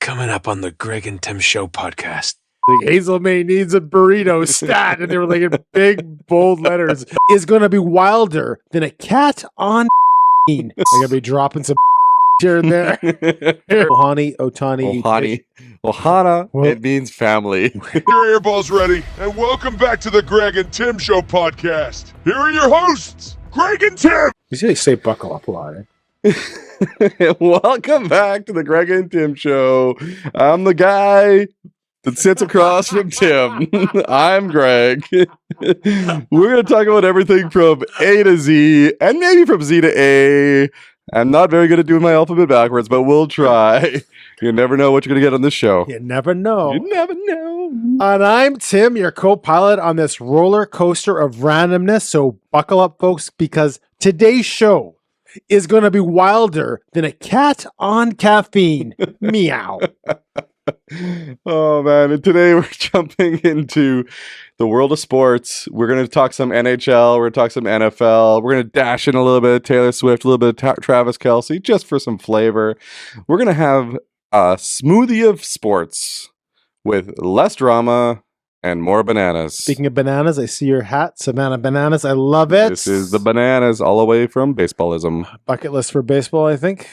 Coming up on the Greg and Tim Show podcast. Like Hazel May needs a burrito stat, and they were like in big bold letters. Is going to be wilder than a cat on. I'm gonna be dropping some here and there. Ohani, Otani, Ohana. It means family. Get your earballs ready, and welcome back to the Greg and Tim Show podcast. Here are your hosts, Greg and Tim. You see they say buckle up a lot. Welcome back to the Greg and Tim Show. I'm the guy that sits across from Tim. I'm Greg. We're going to talk about everything from A to Z, and maybe from Z to A. I'm not very good at doing my alphabet backwards, but we'll try. You never know what you're going to get on this show. You never know. You never know. And I'm Tim, your co-pilot on this roller coaster of randomness. So buckle up, folks, because today's show is going to be wilder than a cat on caffeine. Meow. Oh, man. And today we're jumping into the world of sports. We're going to talk some NHL. We're going to talk some NFL. We're going to dash in a little bit of Taylor Swift, a little bit of Travis Kelce, just for some flavor. We're going to have a smoothie of sports with less drama and more bananas. Speaking of bananas, I see your hat. Savannah Bananas. I love it. This is the bananas all the way from baseballism. Bucket list for baseball, I think.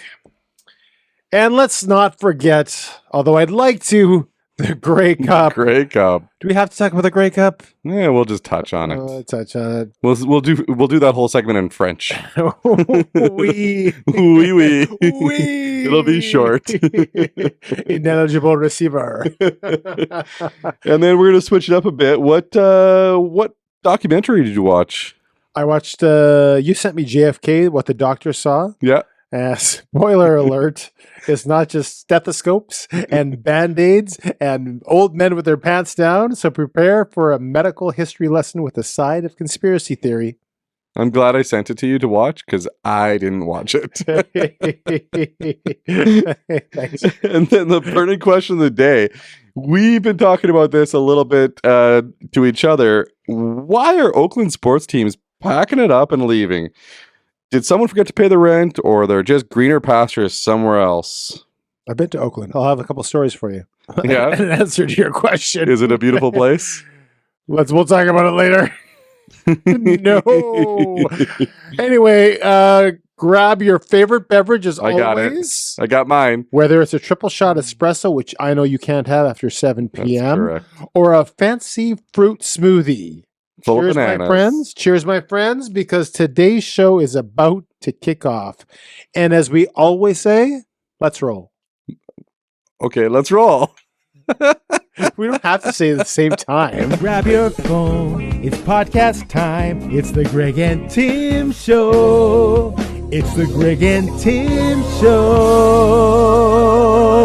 And let's not forget, although I'd like to, the Grey Cup. Grey Cup. Do we have to talk about the Grey Cup? Yeah, we'll just touch on it. Touch on it. We'll do that whole segment in French. Oui. Oui. Oui. It'll be short. Ineligible receiver. And then we're gonna switch it up a bit. What documentary did you watch? I watched. You sent me JFK. What the doctor saw. Yeah. Spoiler alert, it's not just stethoscopes and band-aids and old men with their pants down, so prepare for a medical history lesson with a side of conspiracy theory. I'm glad I sent it to you to watch, because I didn't watch it. And then the burning question of the day. We've been talking about this a little bit to each other. Why are Oakland sports teams packing it up and leaving? Did someone forget to pay the rent, or they're just greener pastures somewhere else? I've been to Oakland. I'll have a couple stories for you. Yeah. An answer to your question. Is it a beautiful place? We'll talk about it later. No. Anyway, grab your favorite beverage as always. I got it. I got mine. Whether it's a triple shot espresso, which I know you can't have after 7 p.m., or a fancy fruit smoothie. Full Cheers, of bananas. my friends. Cheers, my friends, because today's show is about to kick off. And as we always say, let's roll. Okay, let's roll. We don't have to say it at the same time. Grab your phone. It's podcast time. It's the Greg and Tim Show. It's the Greg and Tim Show.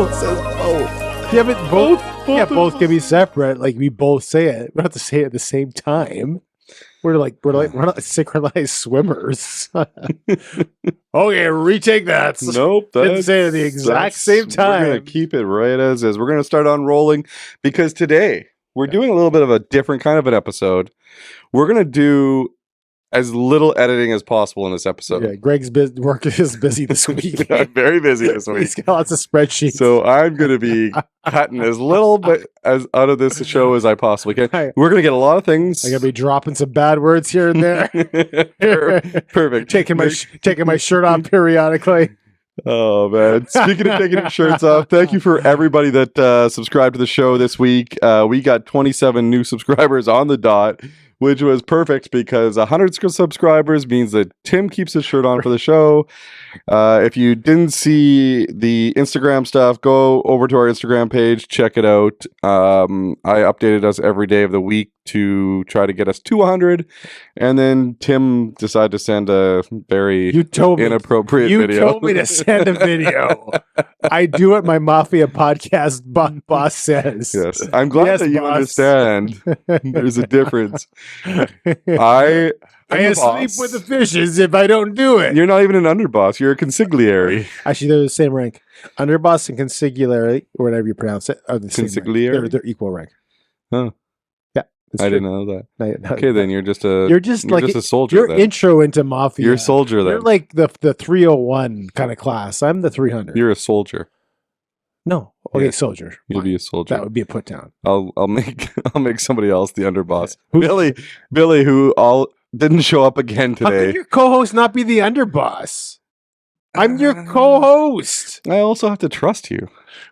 It says both. Yeah, but both can be separate. Like we both say it. We don't have to say it at the same time. We're not synchronized swimmers. Okay, retake that. Nope. Didn't say it at the exact same time. We're going to keep it right as is. We're going to start unrolling because today we're doing a little bit of a different kind of an episode. We're going to do as little editing as possible in this episode. Yeah, Greg's work is busy this week. I'm very busy this week. He's got lots of spreadsheets. So I'm going to be cutting as little bit as out of this show as I possibly can. Right. We're going to get a lot of things. I'm going to be dropping some bad words here and there. Perfect. taking my shirt off periodically. Oh, man. Speaking of taking your shirts off, thank you for everybody that subscribed to the show this week. We got 27 new subscribers on the dot, which was perfect because 100 subscribers means that Tim keeps his shirt on for the show. If you didn't see the Instagram stuff, go over to our Instagram page, check it out. I updated us every day of the week to try to get us to 100. And then Tim decided to send a very inappropriate video. You told me to send a video. I do what my Mafia podcast boss says. Yes. I'm glad that you understand. There's a difference. I sleep with the fishes if I don't do it. You're not even an underboss. You're a consigliere. Actually, they're the same rank. Underboss and consigliere, or whatever you pronounce it, are the same rank. They're equal rank. Huh. Yeah. I didn't know that. No, okay, then you're just a soldier. Your intro into Mafia. You're a soldier then. You're like the 301 kind of class. I'm the 300. You're a soldier. No. Okay, Yeah. soldier. You'll be a soldier. That would be a put down. I'll make somebody else the underboss. Who's- Billy, who didn't show up again How can today. your co-host not be the underboss? I'm your co-host. I also have to trust you.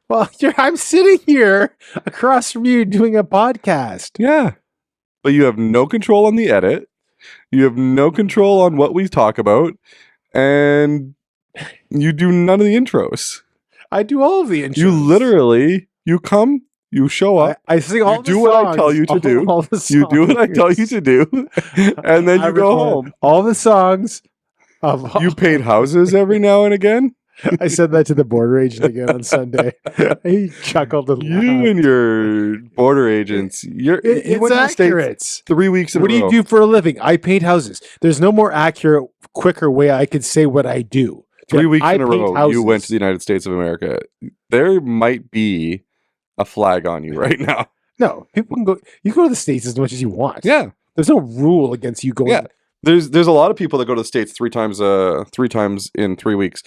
Well, I'm sitting here across from you doing a podcast. Yeah. But you have no control on the edit. You have no control on what we talk about. And you do none of the intros. I do all of the intros. You literally, you come, you show up. I sing all You the do songs. what I tell you to do. All the You do what I songs. tell you to do. And then I you go record home. All the songs of You paint houses every now and again. I said that to the border agent again on Sunday. He chuckled and You laughed. and your border agents, you It's went to the States accurate. 3 weeks in What a do row. you do for a living? I paint houses. There's no more accurate, quicker way I could say what I do. 3 weeks I in a paint row, houses. you went to the United States of America. There might be a flag on you right now. No, people can go. You go to the States as much as you want. Yeah. There's no rule against you going. Yeah. There's a lot of people that go to the States three times in 3 weeks.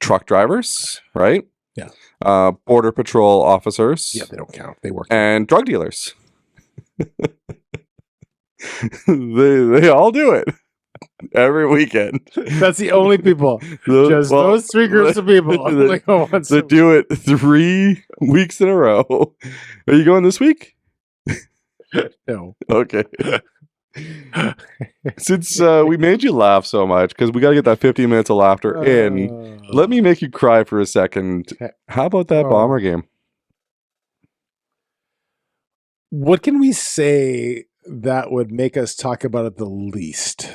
Truck drivers, right? Yeah. Border patrol officers. Yeah, they don't count. They work. And drug dealers. they all do it every weekend. That's the only people. Just those three groups of people. Only go once They a do it 3 weeks in a row. Are you going this week? week. No. Okay. Since we made you laugh so much, because we got to get that 15 minutes of laughter in, let me make you cry for a second. How about that Bomber game? What can we say that would make us talk about it the least?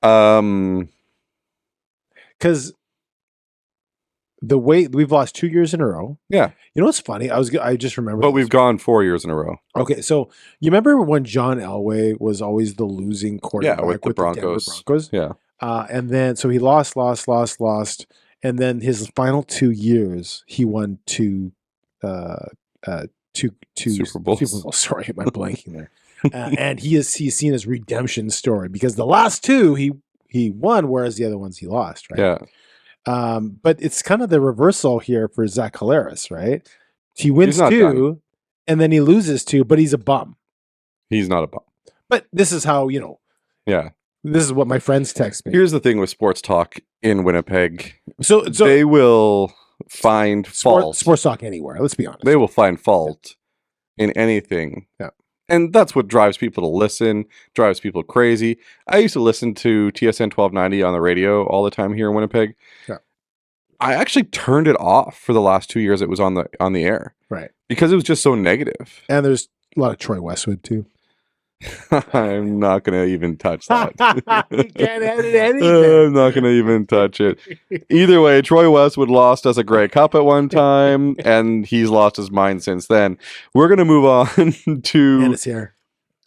Um, Because the way we've lost 2 years in a row. Yeah. You know what's funny? I just remember. but we've gone 4 years in a row. Okay, so you remember when John Elway was always the losing quarterback with the Denver Broncos. Broncos? Yeah. And then so he lost, and then his final 2 years he won two Super Bowls. Sorry, am I blanking there? And he's seen his redemption story because the last two he won, whereas the other ones he lost, right? Yeah. But it's kind of the reversal here for Zach Collaros, right? He wins He's not 2, done. and then he loses 2, but he's a bum. He's not a bum. But this is how, Yeah. this is what my friends text me. Here's the thing with sports talk in Winnipeg. So They will find fault. sports talk anywhere. Let's be honest. They will find fault in anything. Yeah. And that's what drives people to listen, drives people crazy. I used to listen to TSN 1290 on the radio all the time here in Winnipeg. Yeah. I actually turned it off for the last 2 years it was on the air Right. because it was just so negative. And there's a lot of Troy Westwood too. I'm not going to even touch that. You can't edit anything. I'm not going to even touch it. Either way, Troy Westwood lost us a Grey Cup at one time, and he's lost his mind since then. We're going to move on to And it's here.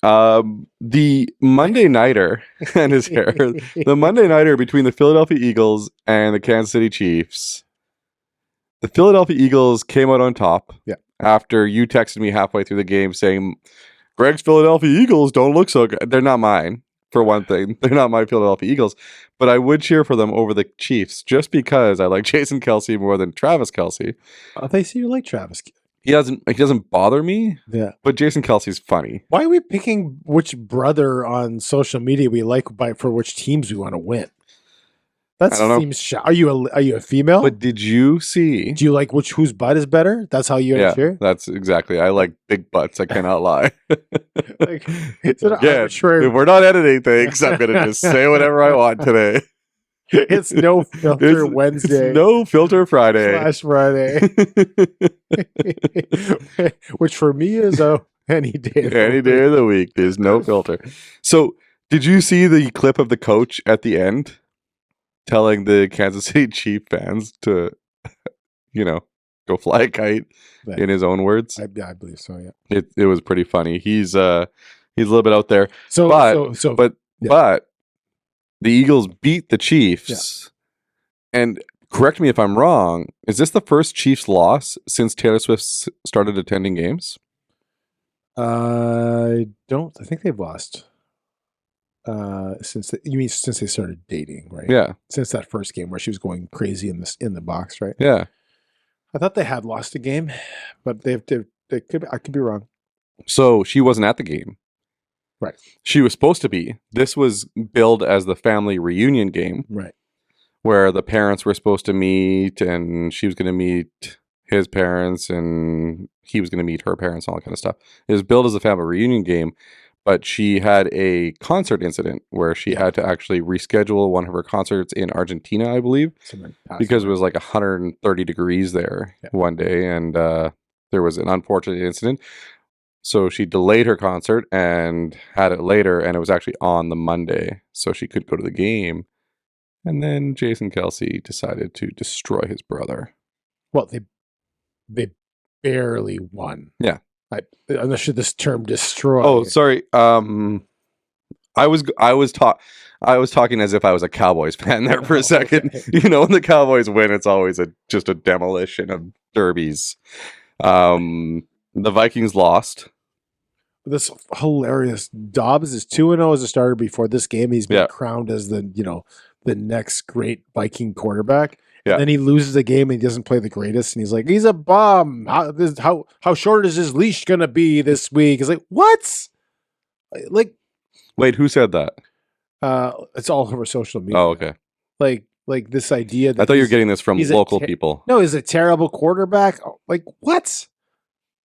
the Monday Nighter and his hair. The Monday Nighter between the Philadelphia Eagles and the Kansas City Chiefs. The Philadelphia Eagles came out on top. Yeah. After you texted me halfway through the game saying, Greg's Philadelphia Eagles don't look so good. They're not mine, for one thing. They're not my Philadelphia Eagles. But I would cheer for them over the Chiefs just because I like Jason Kelce more than Travis Kelce. They see you like Travis. He doesn't bother me, Yeah. but Jason Kelce's funny. Why are we picking which brother on social media we like for which teams we want to win? That I don't know. seems. Are you a female? But did you see? Do you like whose butt is better? That's how you Yeah, cheer. that's exactly. I like big butts. I cannot lie. Like, it's an Again, arbitrary. if we're not editing things, I'm going to just say whatever I want today. It's no filter It's Wednesday. no filter Friday. Slash Friday, which for me is any day. of the Any day of the week, there's no filter. So, did you see the clip of the coach at the end telling the Kansas City Chief fans to, go fly a kite week. in his own words? I believe so. Yeah. It was pretty funny. He's a little bit out there, So, but the Eagles beat the Chiefs. And correct me if I'm wrong. Is this the first Chiefs loss since Taylor Swift started attending games? I think they've lost. Since they started dating, right? Yeah, Since that first game where she was going crazy in the box, right? yeah. I thought they had lost a game, but they could. I could be wrong. So she wasn't at the game. Right. She was supposed to be. This was billed as the family reunion game, Right. where the parents were supposed to meet, and she was going to meet his parents, and he was going to meet her parents, all that kind of stuff. It was billed as a family reunion game, but she had a concert incident where she had to actually reschedule one of her concerts in Argentina, I believe, because it was like 130 degrees there one day, and there was an unfortunate incident. So she delayed her concert and had it later, and it was actually on the Monday, so she could go to the game. And then Jason Kelsey decided to destroy his brother. Well, they barely won. Yeah. I'm not sure this term destroy. Oh, sorry. I was talking as if I was a Cowboys fan there for a second. Okay. You know, when the Cowboys win, it's always just a demolition of derbies. The Vikings lost. This hilarious. Dobbs is 2-0 as a starter before this game. He's been crowned as the next great Viking quarterback. Yeah. And then he loses a game and he doesn't play the greatest. And he's like, he's a bum. How short is his leash going to be this week? It's like, what? Like, wait, who said that? It's all over social media. Oh, okay. Like this idea that I thought you were getting this from local people. No, he's a terrible quarterback. Like, what?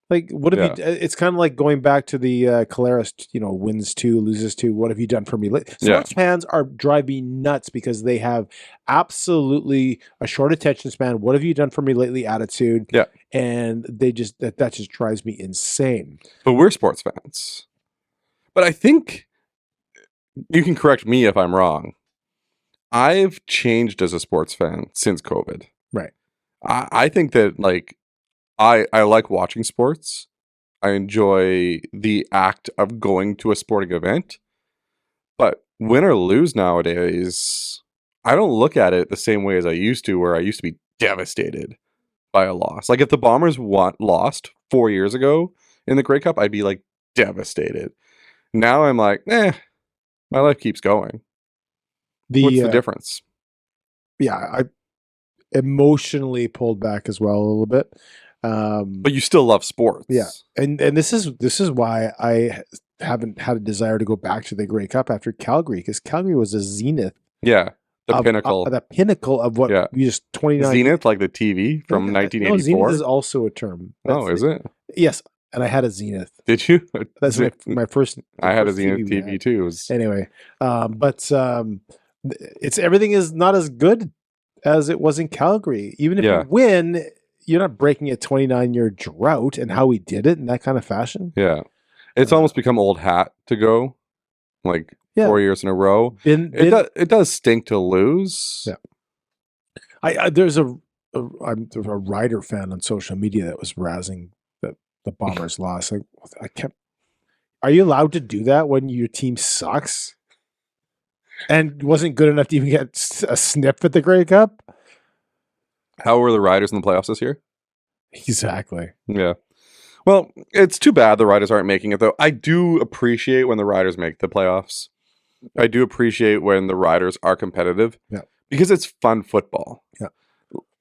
Like, what have you? It's kind of like going back to the Caleres, wins 2, loses 2. What have you done for me? Sports fans are driving me nuts because they have absolutely a short attention span. What have you done for me lately? Attitude. Yeah, and they just that just drives me insane. But we're sports fans. But I think you can correct me if I'm wrong. I've changed as a sports fan since COVID. Right. I think that I like watching sports. I enjoy the act of going to a sporting event. But win or lose nowadays, I don't look at it the same way as I used to, where I used to be devastated by a loss. Like if the Bombers lost 4 years ago in the Grey Cup, I'd be like devastated. Now I'm like, my life keeps going. What's the difference? Yeah, I emotionally pulled back as well a little bit. But you still love sports. Yeah. And this is why I haven't had a desire to go back to the Grey Cup after Calgary, because Calgary was a zenith. Yeah. The pinnacle. The pinnacle of what we just 29. Zenith, like the TV from 1984? No, Zenith is also a term. Is it? Yes. And I had a Zenith. Did you? That's my first. I had a Zenith TV too. Anyway, but everything is not as good as it was in Calgary. Even if you win, you're not breaking a 29-year drought, and how we did it in that kind of fashion. Yeah. It's almost become old hat to go, 4 years in a row. It does stink to lose. Yeah. There's a Rider fan on social media that was razzing the Bombers loss. Are you allowed to do that when your team sucks and wasn't good enough to even get a sniff at the Grey Cup? How were the Riders in the playoffs this year? Exactly. Yeah. Well, it's too bad the Riders aren't making it, though. I do appreciate when the Riders make the playoffs. I do appreciate when the Riders are competitive. Yeah. Because it's fun football. Yeah.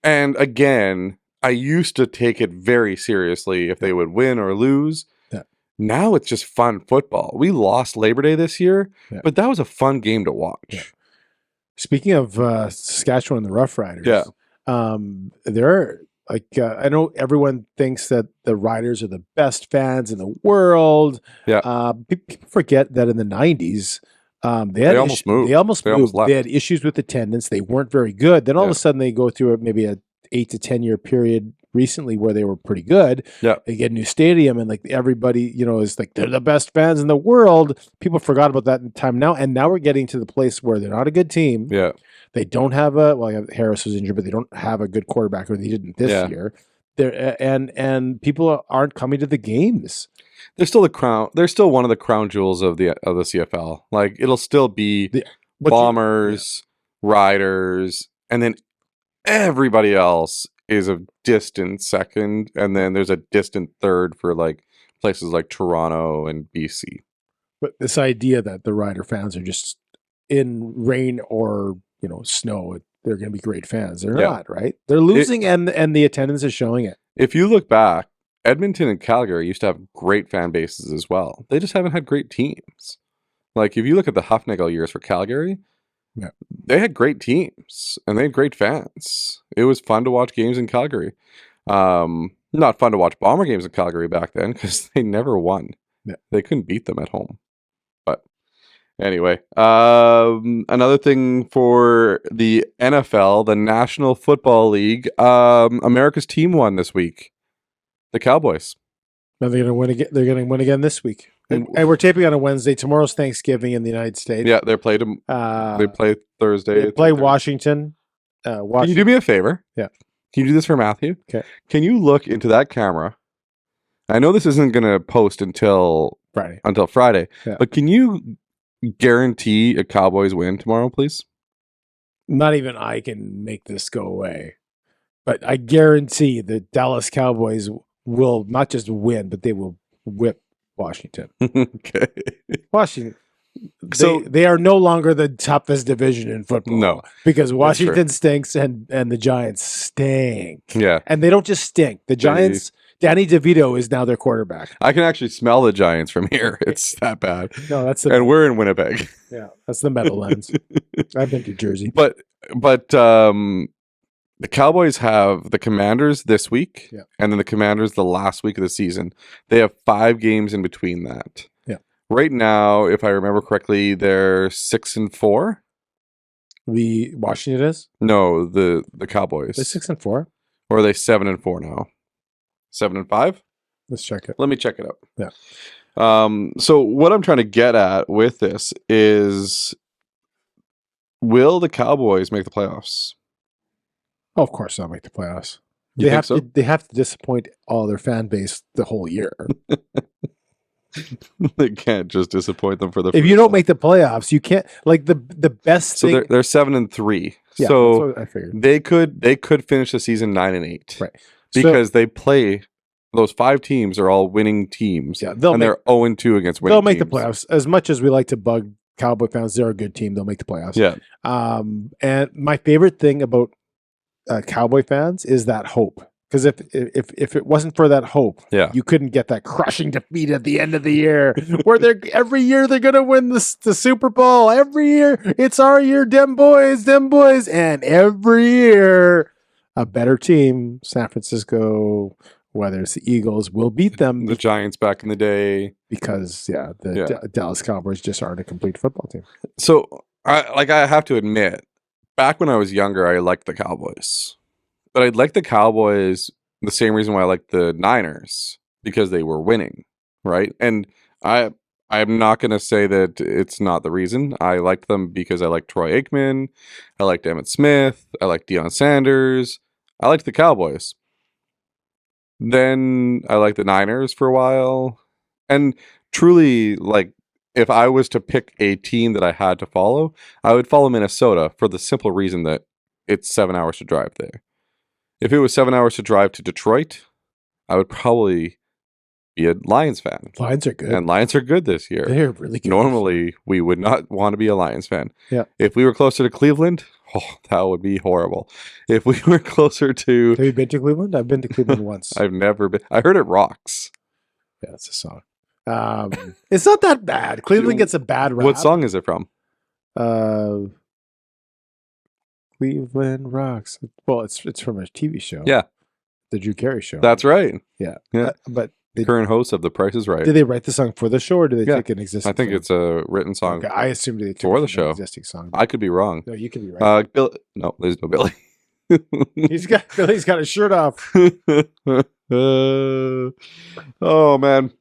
And again, I used to take it very seriously if they would win or lose. Yeah. Now it's just fun football. We lost Labor Day this year, but that was a fun game to watch. Yeah. Speaking of Saskatchewan and the Rough Riders, there are I know everyone thinks that the Riders are the best fans in the world. Yeah. People forget that in the 90s, they almost moved. They almost moved. Left. They had issues with attendance. They weren't very good. Then all of a sudden they go through maybe a 8 to 10 year period recently where they were pretty good. Yeah. They get a new stadium and everybody, is like, they're the best fans in the world. People forgot about that in time now. And now we're getting to the place where they're not a good team. Yeah. They don't have Harris was injured, but they don't have a good quarterback, or they didn't this year. And people aren't coming to the games. They're still the crown. They're still one of the crown jewels of the CFL. It'll still be Bombers, Riders, and then everybody else is a distant second, and then there's a distant third for places like Toronto and BC. But this idea that the Rider fans are just in rain or snow, they're going to be great fans. They're Yeah. not, right? They're losing, and the attendance is showing it. If you look back, Edmonton and Calgary used to have great fan bases as well. They just haven't had great teams. Like if you look at the Huffnagel years for Calgary, Yeah. they had great teams and they had great fans. It was fun to watch games in Calgary. Not fun to watch Bomber games in Calgary back then because they never won. Yeah. They couldn't beat them at home. But anyway, another thing for the NFL, the National Football League, America's team won this week. The Cowboys. Now they're going to win again. They're going to win again this week. And we're taping on a Wednesday. Tomorrow's Thanksgiving in the United States. Yeah, they play Thursday. They play Washington. Can you do me a favor? Yeah. Can you do this for Matthew? Okay. Can you look into that camera? I know this isn't going to post until Friday, Yeah. but can you guarantee a Cowboys win tomorrow, please? Not even I can make this go away. But I guarantee the Dallas Cowboys will not just win, but they will whip Washington. Okay. Washington. So- they are no longer the toughest division in football. No. Because Washington stinks and the Giants stink. Yeah. And they don't just stink. The Giants, Danny DeVito is now their quarterback. I can actually smell the Giants from here. It's that bad. No, that's And we're in Winnipeg. that's the Meadowlands. I've been to Jersey. But the Cowboys have the Commanders this week, and then the Commanders the last week of the season. They have 5 games in between that. Yeah. Right now, if I remember correctly, they're 6-4. The Washington is? No, the Cowboys. They're 6-4. Or are they 7-4 now? 7-5? Let's check it. Let me check it out. Yeah. So what I'm trying to get at with this is, will the Cowboys make the playoffs? Oh, of course they'll make the playoffs. You think so? They have to disappoint all their fan base the whole year. They can't just disappoint them for the. If you don't make the playoffs, you can't. Like the best So thing. they're 7-3. Yeah, So that's what I figured. they could finish the season 9-8. Right. Because they play, those 5 teams are all winning teams. Yeah, and they're 0-2 against winning They'll make the teams. playoffs. As much as we like to bug Cowboy fans, they're a good team. They'll make the playoffs. Yeah. And my favorite thing about Cowboy fans is that hope. Because if it wasn't for that hope, you couldn't get that crushing defeat at the end of the year, where every year they're gonna win the Super Bowl. Every year it's our year, dem boys, and every year a better team, San Francisco, whether it's the Eagles, will beat them. The Giants back in the day. Because Dallas Cowboys just aren't a complete football team. So I have to admit, back when I was younger, I liked the Cowboys. But I liked the Cowboys the same reason why I liked the Niners, because they were winning, right? And I'm not going to say that it's not the reason. I liked them because I liked Troy Aikman, I liked Emmitt Smith, I liked Deion Sanders, I liked the Cowboys. Then I liked the Niners for a while. And truly, like, if I was to pick a team that I had to follow, I would follow Minnesota for the simple reason that it's 7 hours to drive there. If it was 7 hours to drive to Detroit, I would probably be a Lions fan. Lions are good. And Lions are good this year. They're really good. Normally, we would not want to be a Lions fan. Yeah. If we were closer to Cleveland, that would be horrible. If we were closer to... Have you been to Cleveland? I've been to Cleveland once. I've never been. I heard it rocks. Yeah, it's a song. It's not that bad. Cleveland gets a bad rap. What song is it from? Cleveland Rocks. Well, it's from a TV show. Yeah. The Drew Carey Show. That's right. Yeah. Yeah. But Current host of The Price is Right. did they write the song for the show, or do they take an existing I think song? it's a written song. Okay, I assumed they took for it the from show. an existing song. I could be wrong. No, you could be right. No, there's no Billy. Billy's got his shirt off. Oh man.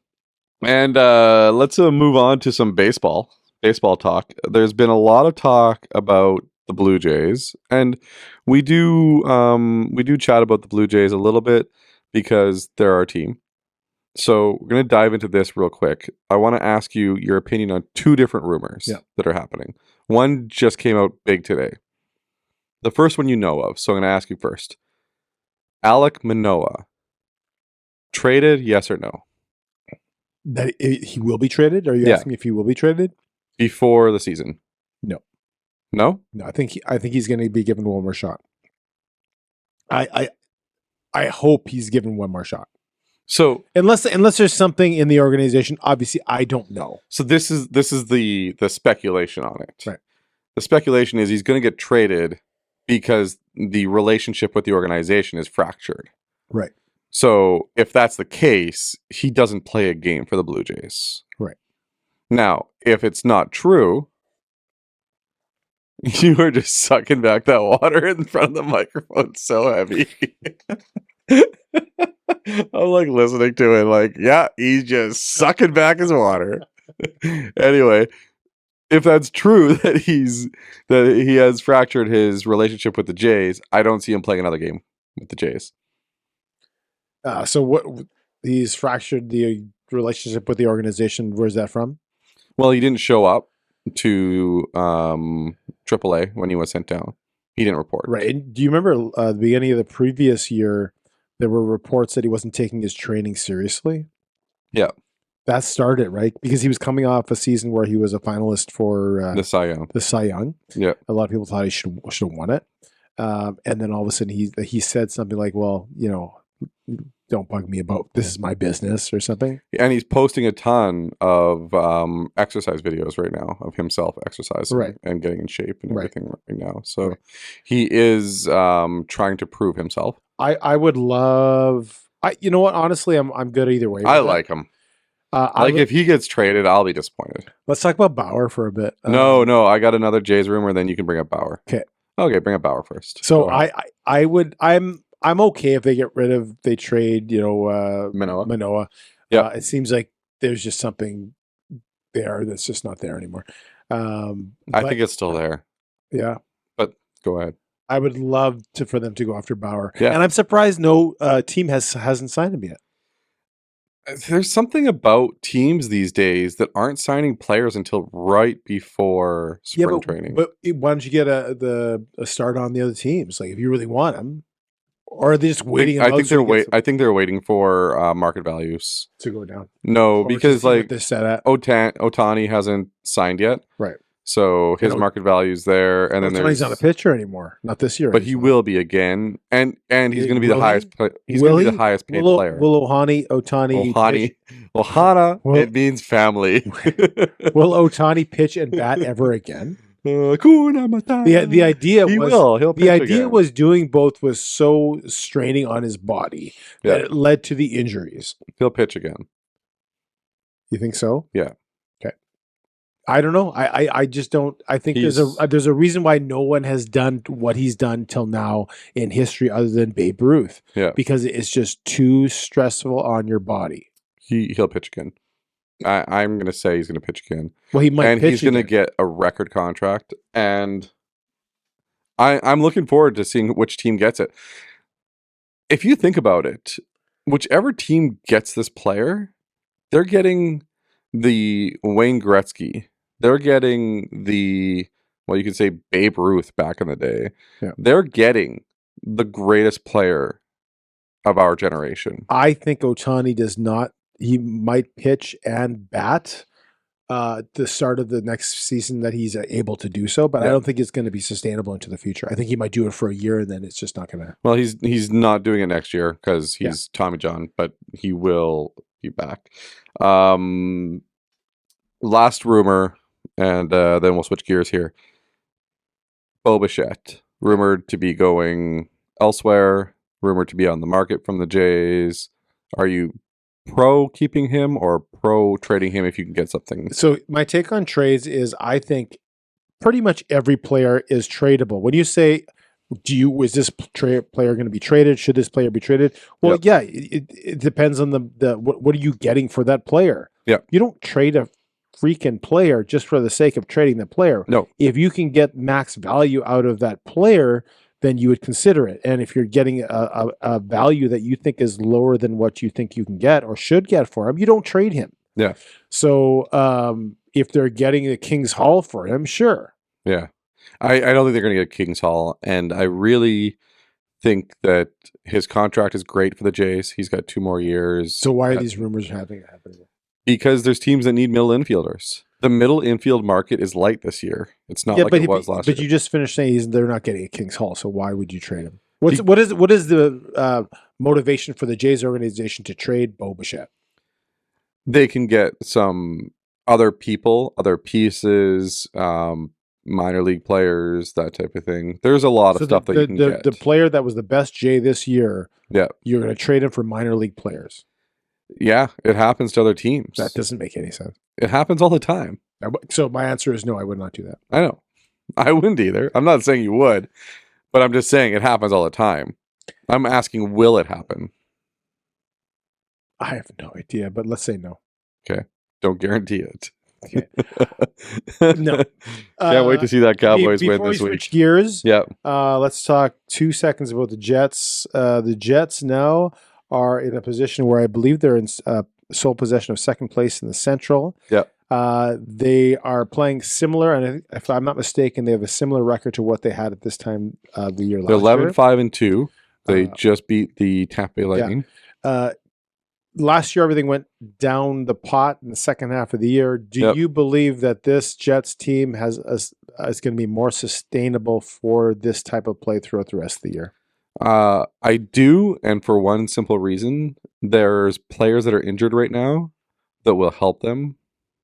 And let's move on to some baseball talk. There's been a lot of talk about the Blue Jays, and we do chat about the Blue Jays a little bit because they're our team. So we're going to dive into this real quick. I want to ask you your opinion on 2 different rumors that are happening. One just came out big today. The first one you know of, so I'm going to ask you first. Alek Manoah, traded, yes or no? That he will be traded? Are you asking if he will be traded? Before the season? No. No? No, I think he's going to be given one more shot. I hope he's given one more shot. So unless there's something in the organization, obviously I don't know. So this is the speculation on it. Right. The speculation is he's going to get traded because the relationship with the organization is fractured. Right. So if that's the case, he doesn't play a game for the Blue Jays. Right. Now, if it's not true, you are just sucking back that water in front of the microphone so heavy. I'm like listening to it like, yeah, he's just sucking back his water. Anyway, if that's true that he has fractured his relationship with the Jays, I don't see him playing another game with the Jays. So what he's fractured the relationship with the organization. Where's that from? Well, he didn't show up to AAA when he was sent down. He didn't report. Right. And do you remember the beginning of the previous year, there were reports that he wasn't taking his training seriously? Yeah. That started, right? Because he was coming off a season where he was a finalist for The Cy Young. the Cy Young. Yeah. A lot of people thought he should have won it. And then all of a sudden he said something like, well, don't bug me about this is my business or something. And he's posting a ton of exercise videos right now of himself exercising Right. and getting in shape and Right. everything right now. So Right. he is trying to prove himself. I would love. You know what? Honestly, I'm good either way. I with that. like him. I If he gets traded, I'll be disappointed. let's talk about Bauer for a bit. No, I got another Jays rumor. Then you can bring up Bauer. Okay, bring up Bauer first. So Go ahead. I'm okay if they they trade Manoah. Manoah. Yeah. It seems like there's just something there that's just not there anymore. I think it's still there. Yeah. But go ahead. I would love for them to go after Bauer. Yeah. And I'm surprised no team hasn't signed him yet. There's something about teams these days that aren't signing players until right before spring training. But why don't you get a start on the other teams? Like if you really want them, or are they just waiting? I think they're waiting for market values to go down. No, Or because to see what like they're set at. Otani hasn't signed yet, Right. so his And market value's there, and then Otani's not a pitcher anymore. Not this year. but he will be again, and he's going to be the Will highest. He's Will going to be he? the highest paid Will player. Otani Ohana. Will- It means family. will Otani pitch and bat ever again? Hakuna Matata. The idea He was will. He'll the pitch idea again. was doing both was so straining on his body that Yeah. it led to the injuries. He'll pitch again. You think so? Yeah. Okay. I don't know. I just don't. I think there's a reason why no one has done what he's done till now in history other than Babe Ruth. Yeah. Because it's just too stressful on your body. He'll pitch again. I'm going to say he's going to pitch again. Well, he might And pitch he's going to again. get a record contract. And I'm looking forward to seeing which team gets it. If you think about it, whichever team gets this player, they're getting the Wayne Gretzky. They're getting the, well, you could say Babe Ruth back in the day. Yeah. They're getting the greatest player of our generation. I think Otani does not. He might pitch and bat the start of the next season that he's able to do so, but I Yeah. don't think it's going to be sustainable into the future. I think he might do it for a year and then it's just not going to. Well, he's not doing it next year because he's Tommy John, but he will be back. Last rumor, and then we'll switch gears here. Bo Bichette, rumored to be going elsewhere, rumored to be on the market from the Jays. Are you pro keeping him or pro trading him if you can get something? So my take on trades is I think pretty much every player is tradable. When you say, is this player going to be traded? Should this player be traded? Well, Yep. yeah, it depends on the what are you getting for that player? Yeah. You don't trade a freaking player just for the sake of trading the player. No. If you can get max value out of that player, then you would consider it. And if you're getting a value that you think is lower than what you think you can get or should get for him, you don't trade him. Yeah. So if they're getting a King's Hall for him, sure. Yeah. I don't think they're going to get King's Hall, and I really think that his contract is great for the Jays. He's got 2 more years. So why are these rumors happening? Because there's teams that need middle infielders. The middle infield market is light this year. It's not like it was last year. But you just finished saying they're not getting a Kings Hall, so why would you trade him? What is the motivation for the Jays organization to trade Bo Bichette? They can get some other people, other pieces, minor league players, that type of thing. There's a lot of stuff that you can get. The player that was the best Jay this year, yeah, you're going to trade him for minor league players. Yeah, it happens to other teams. That doesn't make any sense. It happens all the time. So my answer is no, I would not do that. I know. I wouldn't either. I'm not saying you would, but I'm just saying it happens all the time. I'm asking, will it happen? I have no idea, but let's say no. Okay. Don't guarantee it. Okay. No. Can't wait to see that Cowboys win this week. Switch gears. Yeah. Let's talk 2 seconds about the Jets. The Jets now are in a position where I believe they're in sole possession of second place in the Central. Yeah. They are playing similar, and if I'm not mistaken, they have a similar record to what they had at this time the year last year. They're 11-5-2. They just beat the Tampa Bay Lightning. Yeah. Last year, everything went down the pot in the second half of the year. Do you believe that this Jets team is going to be more sustainable for this type of play throughout the rest of the year? I do, and for one simple reason. There's players that are injured right now that will help them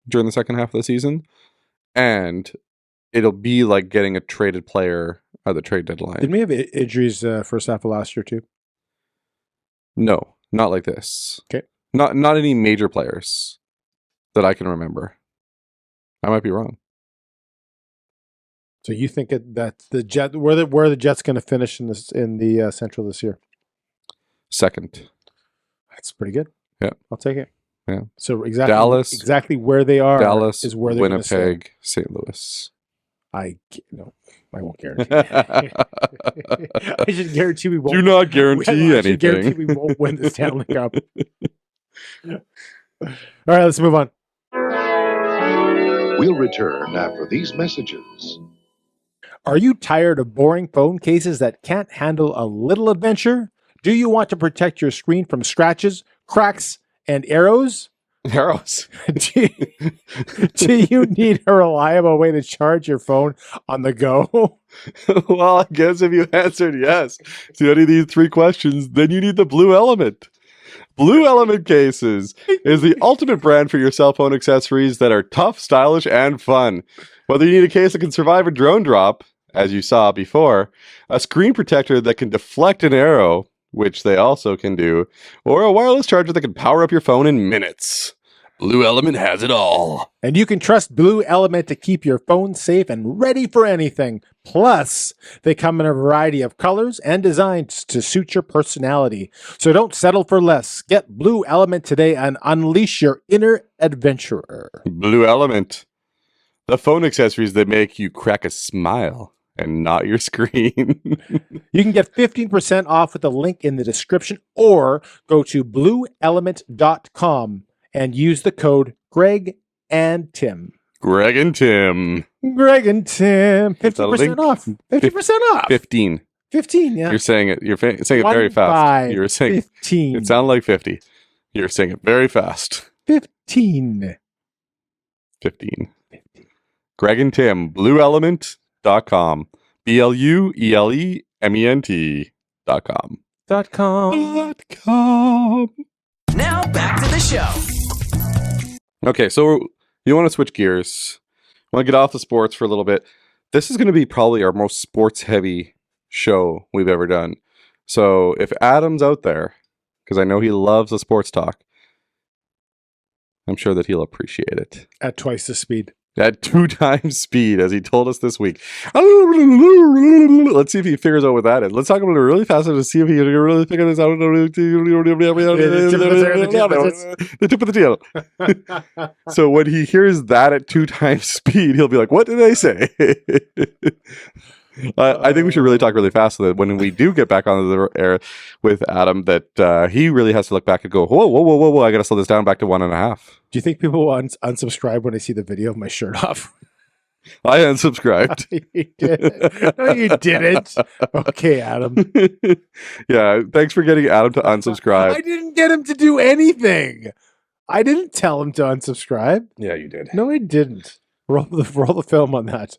during the second half of the season, and it'll be like getting a traded player at the trade deadline. Didn't we have injuries first half of last year too? No, not like this. Okay. Not any major players that I can remember. I might be wrong. So you think that the Jet where are the Jets going to finish in the Central this year? Second. That's pretty good. Yeah, I'll take it. Yeah. So exactly where they are. Dallas is where they're Winnipeg, St. Louis. I won't guarantee. I should guarantee we won't. Do not guarantee anything. Guarantee we won't win the Stanley Cup. All right, let's move on. We'll return after these messages. Are you tired of boring phone cases that can't handle a little adventure? Do you want to protect your screen from scratches, cracks, and arrows? Arrows. do you need a reliable way to charge your phone on the go? Well, I guess if you answered yes to any of these 3 questions, then you need the Blu Element. Blu Element Cases is the ultimate brand for your cell phone accessories that are tough, stylish, and fun. Whether you need a case that can survive a drone drop, as you saw before, a screen protector that can deflect an arrow, which they also can do, or a wireless charger that can power up your phone in minutes. Blu Element has it all. And you can trust Blu Element to keep your phone safe and ready for anything. Plus, they come in a variety of colors and designs to suit your personality. So don't settle for less. Get Blu Element today and unleash your inner adventurer. Blu Element. The phone accessories that make you crack a smile and not your screen. You can get 15% off with the link in the description or go to blueelement.com and use the code Greg and Tim. Greg and Tim. Greg and Tim. 50% off. 50% off. 15. 15, yeah. You're saying it. You're saying it very fast. You're saying 15. It sounded like 50. You're saying it very fast. 15. 15. Greg and Tim. Blueelement.com. BLUELEMENT.com. .com. Now back to the show. Okay, so you want to switch gears. Want to get off the sports for a little bit. This is going to be probably our most sports-heavy show we've ever done. So if Adam's out there, because I know he loves the sports talk, I'm sure that he'll appreciate it. At twice the speed. At 2 times speed, as he told us this week. Let's see if he figures out what that is. Let's talk about it really fast to see if he can really figure this out. The tip of the tail. So when he hears that at 2 times speed, he'll be like, what did I say? I think we should really talk really fast so that when we do get back on the air with Adam, that he really has to look back and go, whoa, I got to slow this down back to 1.5. Do you think people will unsubscribe when they see the video of my shirt off? I unsubscribed. You did. No, you didn't. Okay, Adam. Yeah, thanks for getting Adam to unsubscribe. I didn't get him to do anything. I didn't tell him to unsubscribe. Yeah, you did. No, I didn't. Roll the film on that.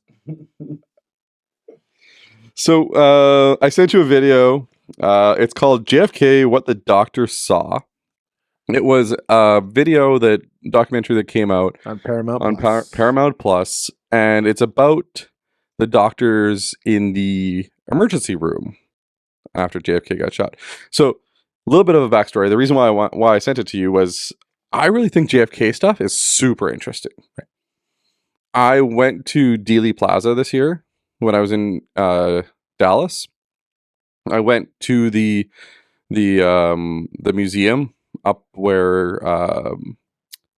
So I sent you a video. It's called JFK: What the Doctor Saw. It was a documentary that came out On Paramount on Plus. Paramount Plus, and it's about the doctors in the emergency room after JFK got shot. So a little bit of a backstory. The reason why I sent it to you was I really think JFK stuff is super interesting. Right. I went to Dealey Plaza this year when I was in Dallas. I went to the museum up where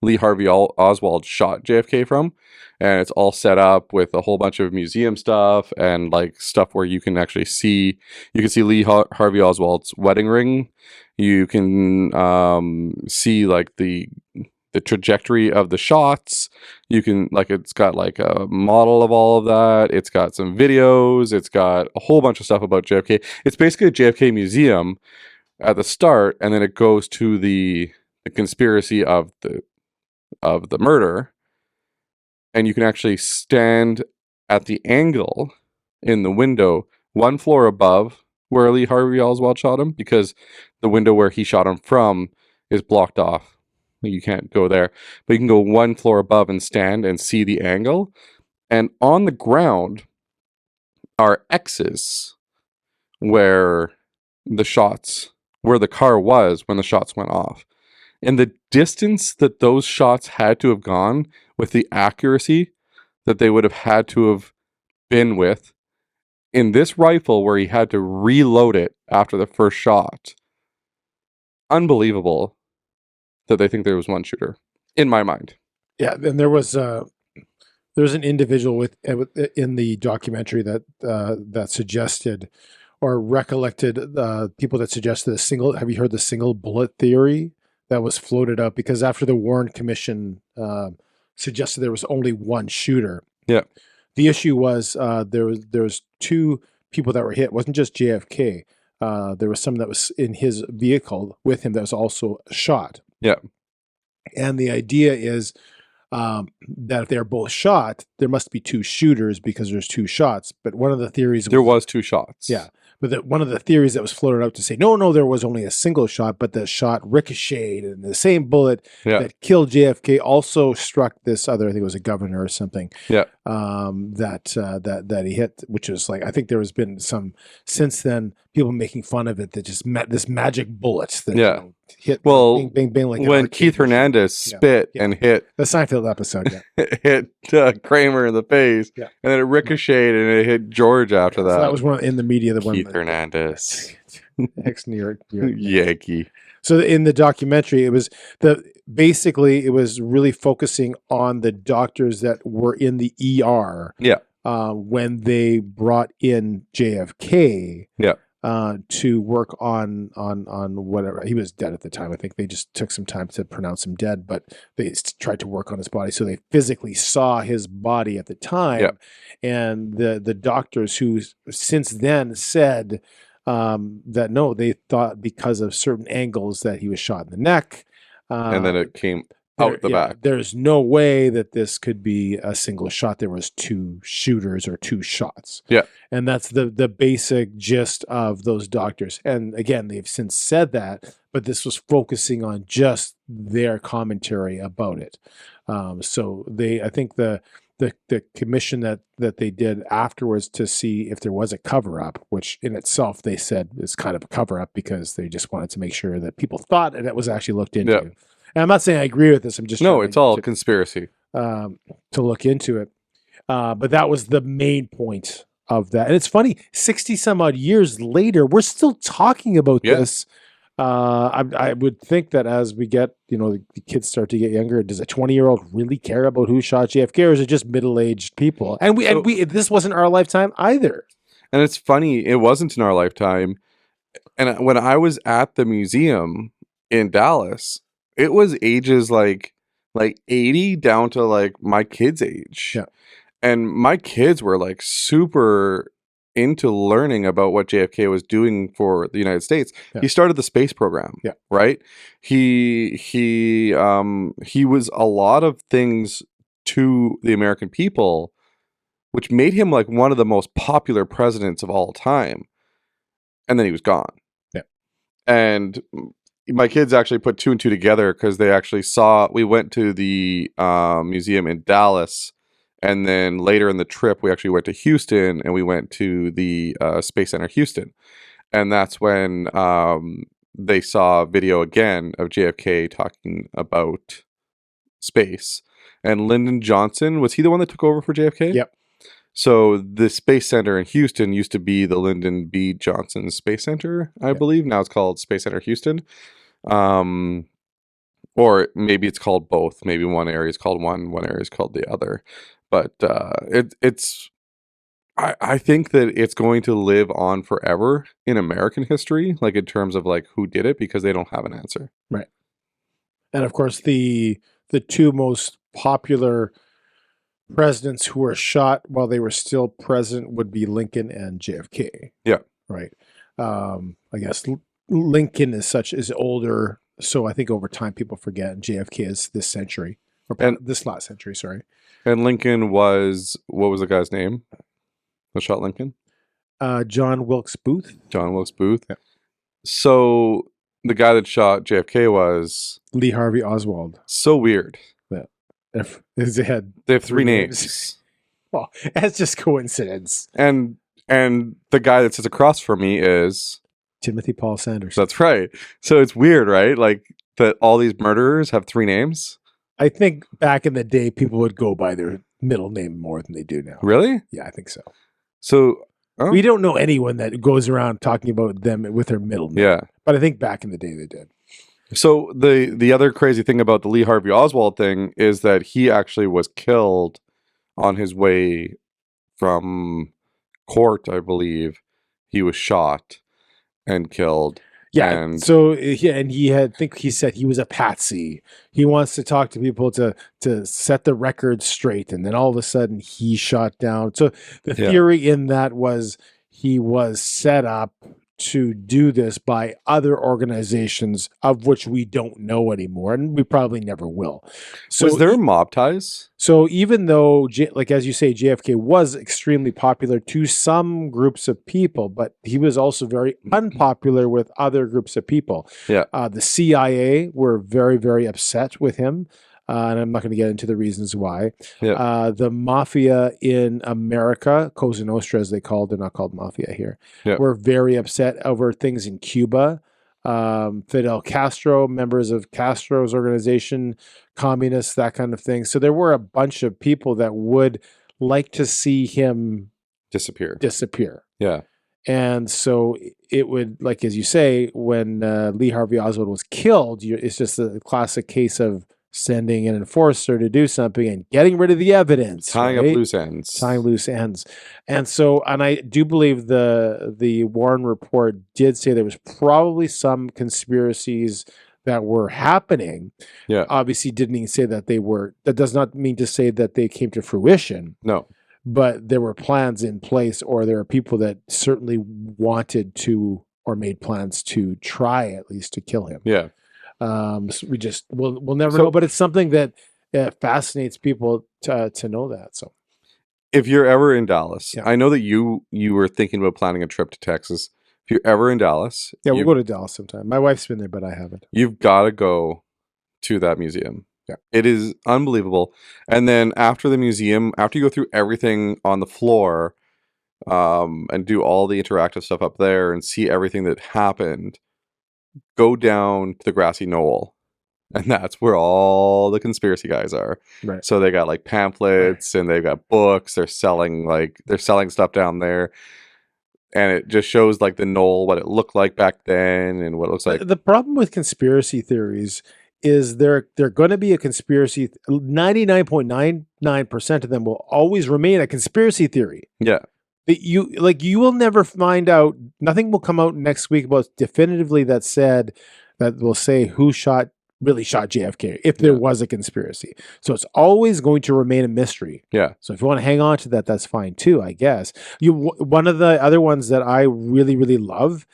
Lee Harvey Oswald shot JFK from, and it's all set up with a whole bunch of museum stuff and like stuff where you can actually see Lee Harvey Oswald's wedding ring. You can see like the trajectory of the shots. You can it's got like a model of all of that. It's got some videos. It's got a whole bunch of stuff about JFK. It's basically a JFK museum at the start, and then it goes to the conspiracy of the murder, and you can actually stand at the angle in the window one floor above where Lee Harvey Oswald shot him, because the window where he shot him from is blocked off. You can't go there, but you can go one floor above and stand and see the angle. And on the ground are X's where the car was when the shots went off. And the distance that those shots had to have gone with the accuracy that they would have had to have been with in this rifle where he had to reload it after the first shot. Unbelievable that they think there was one shooter, in my mind. Yeah, and there was an individual in the documentary that suggested or recollected people that suggested have you heard the single bullet theory that was floated out? Because after the Warren Commission suggested there was only one shooter. Yeah. The issue was there was two people that were hit. It wasn't just JFK. There was someone that was in his vehicle with him that was also shot. Yeah. And the idea is that if they're both shot, there must be two shooters because there's two shots. But one of the theories There was two shots. Yeah. But one of the theories that was floated out to say, no, there was only a single shot, but the shot ricocheted, and the same bullet that killed JFK also struck this other, I think it was a governor or something. Yeah. That he hit, which was like, I think there has been some since then people making fun of it that just met this magic bullet that hit. Well, bing, bing, bing, like when Keith Hernandez spit and hit the Seinfeld episode, hit Kramer in the face, and then it ricocheted and it hit George after that. So that was one in the media. Keith Hernandez, ex-New York Yankee. So in the documentary, it was really focusing on the doctors that were in the ER. Yeah. When they brought in JFK. Yeah. To work on whatever. He was dead at the time. I think they just took some time to pronounce him dead, but they tried to work on his body. So they physically saw his body at the time. Yeah. And the doctors who since then said that no, they thought because of certain angles that he was shot in the neck. And then it came out the back. There's no way that this could be a single shot. There was two shooters or two shots. Yeah. And that's the basic gist of those doctors. And again, they've since said that, but this was focusing on just their commentary about it. So I think the commission that they did afterwards to see if there was a cover-up, which in itself they said is kind of a cover-up because they just wanted to make sure that people thought that it was actually looked into. Yeah. And I'm not saying I agree with this. I'm just it's all conspiracy to look into it. But that was the main point of that. And it's funny, 60 some odd years later, we're still talking about this. I would think that as we get, the kids start to get younger, does a 20-year-old really care about who shot JFK, or is it just middle-aged people? And this wasn't our lifetime either. And it's funny, it wasn't in our lifetime. And when I was at the museum in Dallas, it was ages like 80 down to like my kids' age. Yeah. And my kids were like super into learning about what JFK was doing for the United States, he started the space program. Yeah. Right. He was a lot of things to the American people, which made him like one of the most popular presidents of all time. And then he was gone. Yeah. And my kids actually put 2 and 2 together because they actually we went to the museum in Dallas. And then later in the trip, we actually went to Houston and we went to the Space Center Houston. And that's when they saw a video again of JFK talking about space. And Lyndon Johnson, was he the one that took over for JFK? Yep. So the Space Center in Houston used to be the Lyndon B. Johnson Space Center, I believe. Now it's called Space Center Houston. Or maybe it's called both. Maybe one area is called one area is called the other. But I think that it's going to live on forever in American history, like in terms of like who did it, because they don't have an answer. Right. And of course, the 2 most popular presidents who were shot while they were still president would be Lincoln and JFK. Yeah. Right. I guess Lincoln is older, so I think over time people forget, and JFK is this century, or this last century, sorry. And Lincoln was, what was the guy's name that shot Lincoln? John Wilkes Booth. John Wilkes Booth. Yeah. So the guy that shot JFK was Lee Harvey Oswald. So weird. Yeah. They have 3 names. Well, that's just coincidence. And the guy that sits across from me is Timothy Paul Sanders. That's right. So it's weird, right? Like that all these murderers have 3 names. I think back in the day, people would go by their middle name more than they do now. Really? Yeah, I think so. So we don't know anyone that goes around talking about them with their middle name. Yeah. But I think back in the day they did. So the other crazy thing about the Lee Harvey Oswald thing is that he actually was killed on his way from court, I believe. He was shot and killed. Yeah. And he said he was a patsy. He wants to talk to people to set the record straight, and then all of a sudden he shot down. So the theory in that was he was set up to do this by other organizations of which we don't know anymore, and we probably never will. So was there mob ties? So even though, like as you say, JFK was extremely popular to some groups of people, but he was also very unpopular with other groups of people. Yeah. The CIA were very, very upset with him. And I'm not going to get into the reasons why. Yeah. The mafia in America, Cosa Nostra as they called, they're not called mafia here, were very upset over things in Cuba. Fidel Castro, members of Castro's organization, communists, that kind of thing. So there were a bunch of people that would like to see him disappear. Yeah. And so it would, like as you say, when Lee Harvey Oswald was killed, it's just a classic case of sending an enforcer to do something and getting rid of the evidence. Tying up loose ends. And so, and I do believe the Warren report did say there was probably some conspiracies that were happening. Yeah. Obviously didn't even say that they were, that does not mean to say that they came to fruition. No. But there were plans in place, or there are people that certainly wanted to, or made plans to try at least to kill him. Yeah. So we'll never know, but it's something that fascinates people to know that. So if you're ever in Dallas, I know that you were thinking about planning a trip to Texas. If you're ever in Dallas, we'll go to Dallas sometime. My wife's been there, but I haven't. You've got to go to that museum. Yeah. It is unbelievable. And then after the museum, after you go through everything on the floor, and do all the interactive stuff up there and see everything that happened, go down to the grassy knoll, and that's where all the conspiracy guys are. Right. So they got like pamphlets and they've got books. They're selling stuff down there, and it just shows like the knoll, what it looked like back then, and what it looks like. The problem with conspiracy theories is they're going to be a conspiracy. 99.99% of them will always remain a conspiracy theory. Yeah. You will never find out. Nothing will come out next week about definitively that will say who shot really shot JFK if there was a conspiracy. So it's always going to remain a mystery. Yeah. So if you want to hang on to that, that's fine too, I guess. One of the other ones that I really, really love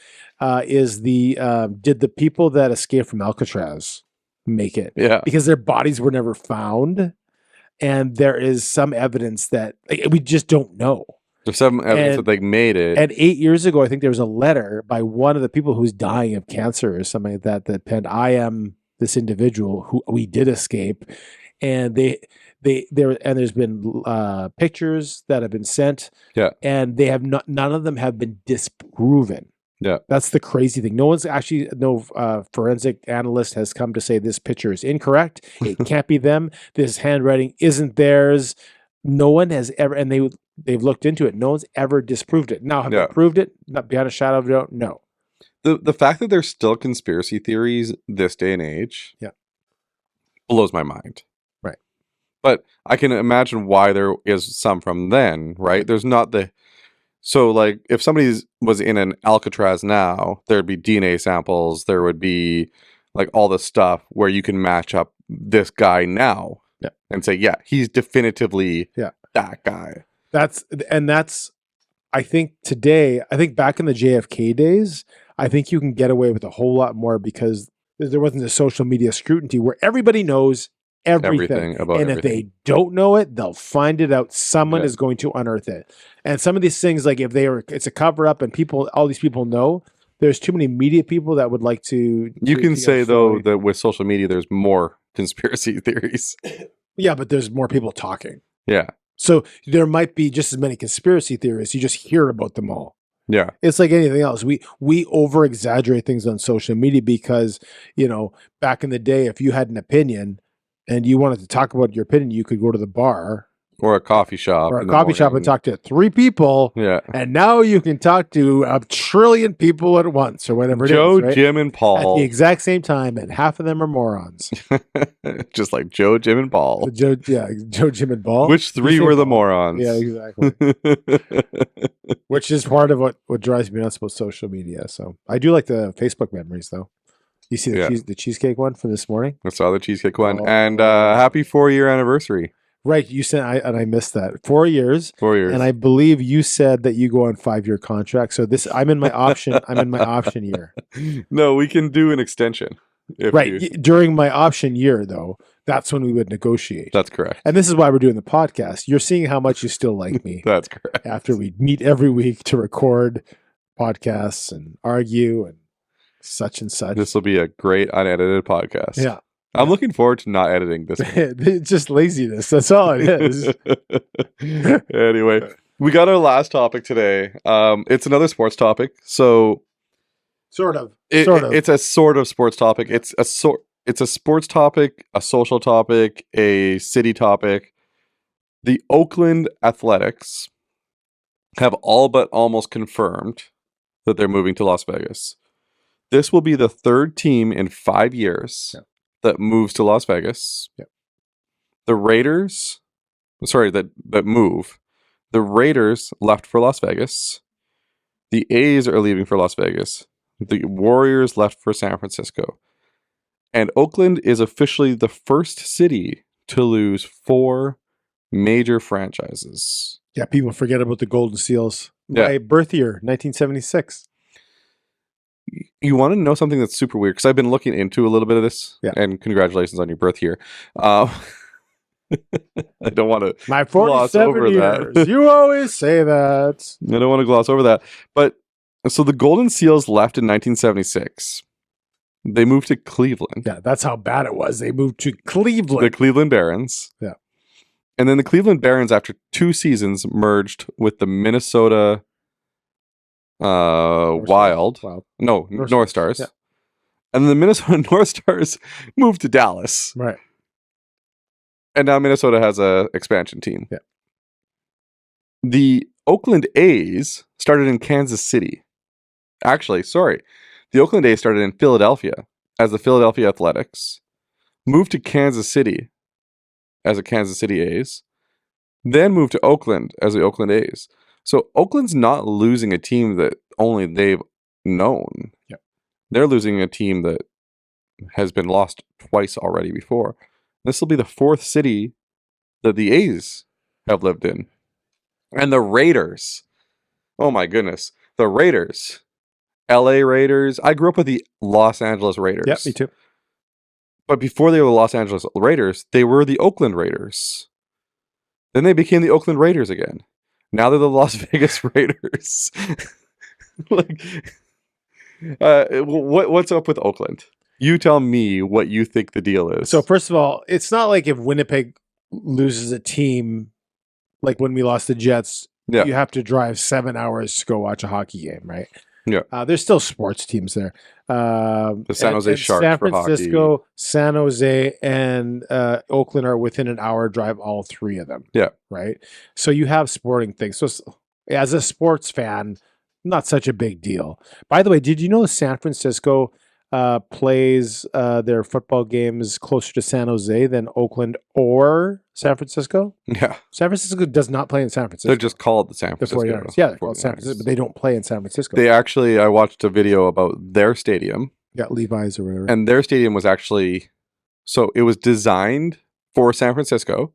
is did the people that escaped from Alcatraz make it? Yeah. Because their bodies were never found. And there is some evidence that we just don't know. There's some evidence that they made it. And 8 years ago, I think there was a letter by one of the people who's dying of cancer or something like that that penned, "I am this individual who we did escape." And there's been pictures that have been sent. Yeah. And they have none of them have been disproven. Yeah. That's the crazy thing. No forensic analyst has come to say this picture is incorrect. It can't be them. This handwriting isn't theirs. No one has ever, and they've looked into it. No one's ever disproved it. Now, have they proved it? Not beyond a shadow of a doubt. No. The fact that there's still conspiracy theories this day and age blows my mind. Right. But I can imagine why there is some from then, right? There's not so like if somebody was in an Alcatraz now, there'd be DNA samples, there would be like all this stuff where you can match up this guy now and say, yeah, he's definitively that guy. That's I think back in the JFK days, I think you can get away with a whole lot more because there wasn't a social media scrutiny where everybody knows everything about and everything. If they don't know it, they'll find it out. Someone is going to unearth it. And some of these things, like if it's a cover up and all these people know, there's too many media people that would like to. You can say though that with social media, there's more conspiracy theories. Yeah, but there's more people talking. Yeah. So there might be just as many conspiracy theories. You just hear about them all. Yeah. It's like anything else. We over exaggerate things on social media because, back in the day, if you had an opinion and you wanted to talk about your opinion, you could go to the bar or a coffee shop and talk to 3 people. Yeah. And now you can talk to 1 trillion people at once or whatever Joe, it is. Right? Jim, and Paul. At the exact same time, and half of them are morons. Just like Joe, Jim, and Paul. Joe, Jim, and Paul. Which 3 were the morons? Yeah, exactly. Which is part of what drives me nuts about social media. So I do like the Facebook memories, though. You see the cheesecake one from this morning? I saw the cheesecake one. And happy 4-year anniversary. Right, you said, and I missed that. 4 years. 4 years. And I believe you said that you go on 5-year contract. So I'm in my option. I'm in my option year. No, we can do an extension. During my option year, though, that's when we would negotiate. That's correct. And this is why we're doing the podcast. You're seeing how much you still like me. That's correct. After we meet every week to record podcasts and argue and such and such. This will be a great unedited podcast. Yeah. I'm looking forward to not editing this one. It's just laziness. That's all it is. Anyway, we got our last topic today. It's another sports topic. So Sort of. It's a sort of sports topic. It's a sports topic, a social topic, a city topic. The Oakland Athletics have all but almost confirmed that they're moving to Las Vegas. This will be the 3rd team in 5 years that moves to Las Vegas. Yep. The Raiders, that move. The Raiders left for Las Vegas. The A's are leaving for Las Vegas. The Warriors left for San Francisco. And Oakland is officially the first city to lose 4 major franchises. Yeah, people forget about the Golden Seals. Yeah. My birth year, 1976. You want to know something that's super weird? Because I've been looking into a little bit of this. Yeah. And congratulations on your birth year. I don't want to My gloss 47 over years. that. You always say that. I don't want to gloss over that. But so the Golden Seals left in 1976. They moved to Cleveland. Yeah, that's how bad it was. They moved to Cleveland. The Cleveland Barons. Yeah. And then the Cleveland Barons, after 2 seasons, merged with the Minnesota Wild. No, North Stars. Yeah. And then the Minnesota North Stars moved to Dallas. Right. And now Minnesota has a expansion team. Yeah. The Oakland A's started in Kansas City. Actually, sorry. The Oakland A's started in Philadelphia as the Philadelphia Athletics, moved to Kansas City as the Kansas City A's, then moved to Oakland as the Oakland A's. So Oakland's not losing a team that only they've known. Yeah. They're losing a team that has been lost twice already before. This will be the fourth city that the A's have lived in. And the Raiders. Oh my goodness. The Raiders. LA Raiders. I grew up with the Los Angeles Raiders. Yeah, me too. But before they were the Los Angeles Raiders, they were the Oakland Raiders. Then they became the Oakland Raiders again. Now they're the Las Vegas Raiders. What's up with Oakland? You tell me what you think the deal is. So first of all, it's not like if Winnipeg loses a team, like when we lost the Jets, you have to drive 7 hours to go watch a hockey game, right? Yeah. There's still sports teams there. The San Jose Sharks San for hockey. Francisco, San Jose, and Oakland are within an hour drive, all three of them. Yeah. Right? So you have sporting things. So as a sports fan, not such a big deal. By the way, did you know San Francisco plays their football games closer to San Jose than Oakland or San Francisco? Yeah. San Francisco does not play in San Francisco. They're just called the San Francisco. Yeah, they're called San Francisco, but they don't play in San Francisco. They actually, I watched a video about their stadium. Yeah, Levi's or whatever. And their stadium was actually, so it was designed for San Francisco.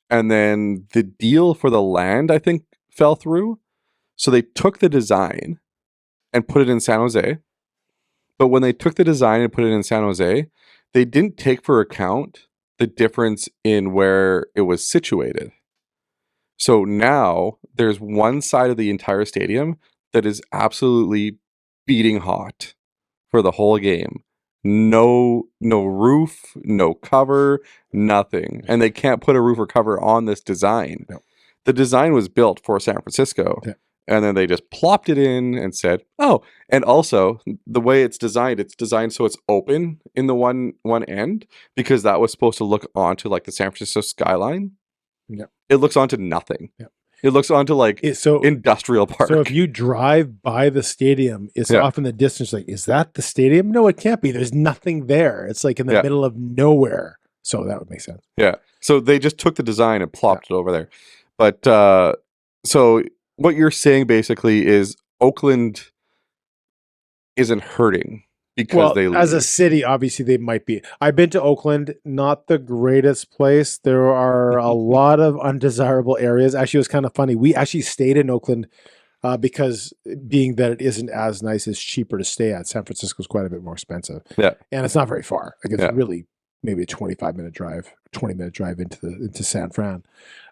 And then the deal for the land, I think, fell through. So they took the design and put it in San Jose. But when they took the design and put it in San Jose, they didn't take for account the difference in where it was situated. So now there's one side of the entire stadium that is absolutely beating hot for the whole game. No roof, no cover, nothing. And they can't put a roof or cover on this design. No. The design was built for San Francisco. Yeah. And then they just plopped it in and said, oh, and also the way it's designed so it's open in the one end because that was supposed to look onto like the San Francisco skyline. Yeah. It looks onto nothing. Yeah. It looks onto like industrial park. So if you drive by the stadium, it's off in the distance. Like, is that the stadium? No, it can't be. There's nothing there. It's like in the middle of nowhere. So that would make sense. Yeah. So they just took the design and plopped it over there. But so what you're saying basically is Oakland isn't hurting because they leave. As a city, obviously they might be. I've been to Oakland, not the greatest place. There are a lot of undesirable areas. Actually, it was kind of funny. We actually stayed in Oakland because being that it isn't as nice, it's cheaper to stay at. San Francisco is quite a bit more expensive. Yeah. And it's not very far. Like it's really maybe a 20-minute drive into San Fran.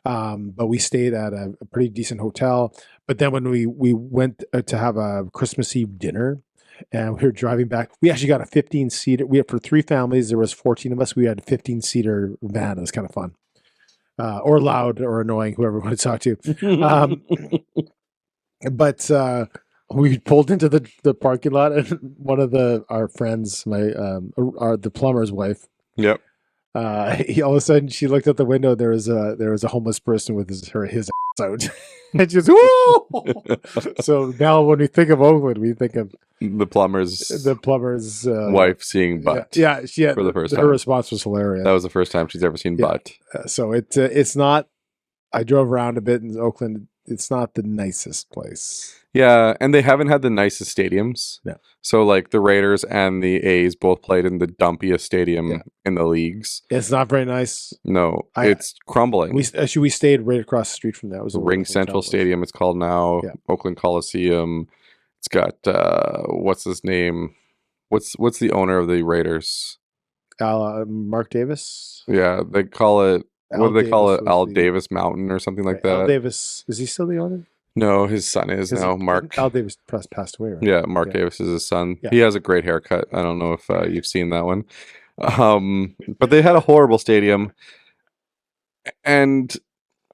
But we stayed at a pretty decent hotel. But then when we went to have a Christmas Eve dinner and we were driving back, we actually got a 15-seater. We had for 3 families. There was 14 of us. We had a 15-seater van. It was kind of fun. Or loud or annoying, whoever wanted to talk to. But we pulled into the parking lot and one of our friends, the plumber's wife. Yep. All of a sudden she looked out the window. There was a homeless person with his ass out, and she was, whoa! So now when we think of Oakland, we think of the plumber's wife seeing butt. Yeah, she had, for the first time. Her response was hilarious. That was the first time she's ever seen butt. So it's not. I drove around a bit in Oakland. It's not the nicest place. Yeah, and they haven't had the nicest stadiums. Yeah. So like the Raiders and the A's both played in the dumpiest stadium in the leagues. It's not very nice. No, it's crumbling. We stayed right across the street from that. It was Ring Central Stadium. It's called now Oakland Coliseum. It's got what's his name? What's the owner of the Raiders? Mark Davis. Yeah, they call it. What do they call it? Al Davis Mountain or something like that. Al Davis, is he still the owner? No, his son is now. Mark. Al Davis passed away, right? Yeah, Mark Davis is his son. Yeah. He has a great haircut. I don't know if you've seen that one. But they had a horrible stadium. And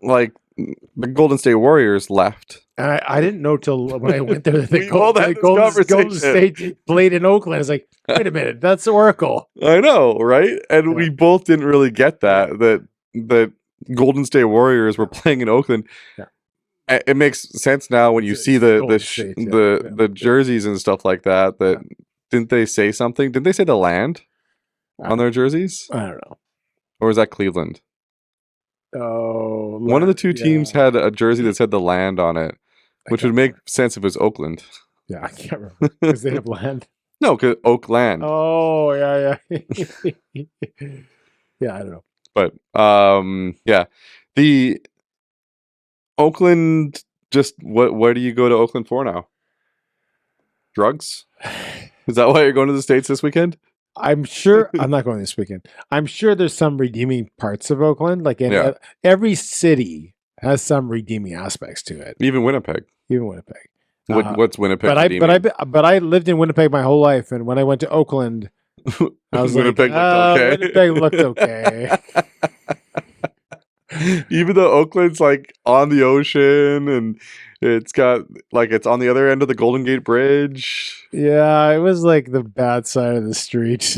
like the Golden State Warriors left. And I didn't know till when I went there that the Golden State played in Oakland. I was like, wait a minute, that's Oracle. I know, right? And we both didn't really get that Golden State Warriors were playing in Oakland. Yeah. It makes sense now when you see the jerseys and stuff like that. Didn't they say something? Didn't they say the land on their jerseys? I don't know. Or was that Cleveland? Oh, one of the two teams had a jersey that said the land on it, which would make sense if it was Oakland. Yeah, I can't remember because they have land. No, because Oakland. Oh, yeah. Yeah, I don't know. But yeah, the Oakland. Just where do you go to Oakland for now? Drugs? Is that why you're going to the States this weekend? I'm sure I'm not going this weekend. I'm sure there's some redeeming parts of Oakland. Like every city has some redeeming aspects to it. Even Winnipeg. What's Winnipeg? But I lived in Winnipeg my whole life, and when I went to Oakland, I was Winnipeg like, looked okay. Winnipeg looked okay. Even though Oakland's like on the ocean and it's got like it's on the other end of the Golden Gate Bridge. Yeah, it was like the bad side of the street.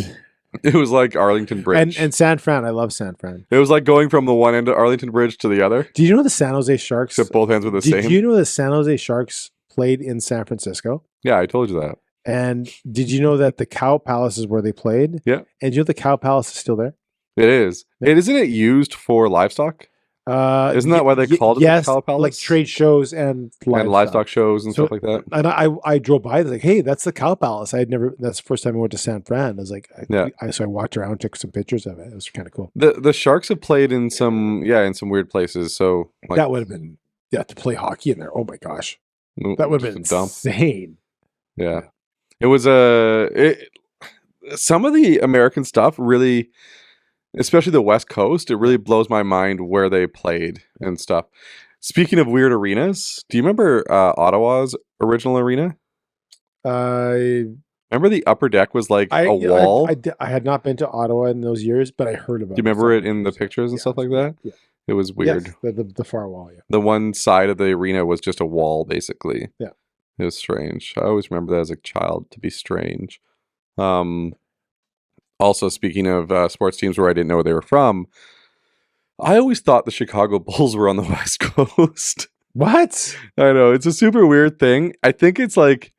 It was like Arlington Bridge. And San Fran. I love San Fran. It was like going from the one end of Arlington Bridge to the other. Do you know the San Jose Sharks? Except both ends were the same. Do you know the San Jose Sharks played in San Francisco? Yeah, I told you that. And did you know that the Cow Palace is where they played? Yeah. And do you know the Cow Palace is still there? It is. Isn't it used for livestock? Isn't that why they called it the Cow Palace? Like trade shows and livestock shows and stuff like that. And I drove by, like, hey, that's the Cow Palace. That's the first time I went to San Fran. I was like, so I walked around, took some pictures of it. It was kind of cool. The Sharks have played in some weird places. So like, that would have been to play hockey in there. Oh my gosh, that would have been insane. Yeah, it was some of the American stuff really, especially the West Coast, it really blows my mind where they played and stuff. Speaking of weird arenas, do you remember Ottawa's original arena? Remember the upper deck was like a wall? I had not been to Ottawa in those years, but I heard about it. Do you remember it in the pictures and stuff like that? Yeah. It was weird. Yes, the far wall, yeah. The one side of the arena was just a wall, basically. Yeah. It was strange. I always remember that as a child to be strange. Also, speaking of sports teams where I didn't know where they were from, I always thought the Chicago Bulls were on the West Coast. What? I know. It's a super weird thing. I think it's like,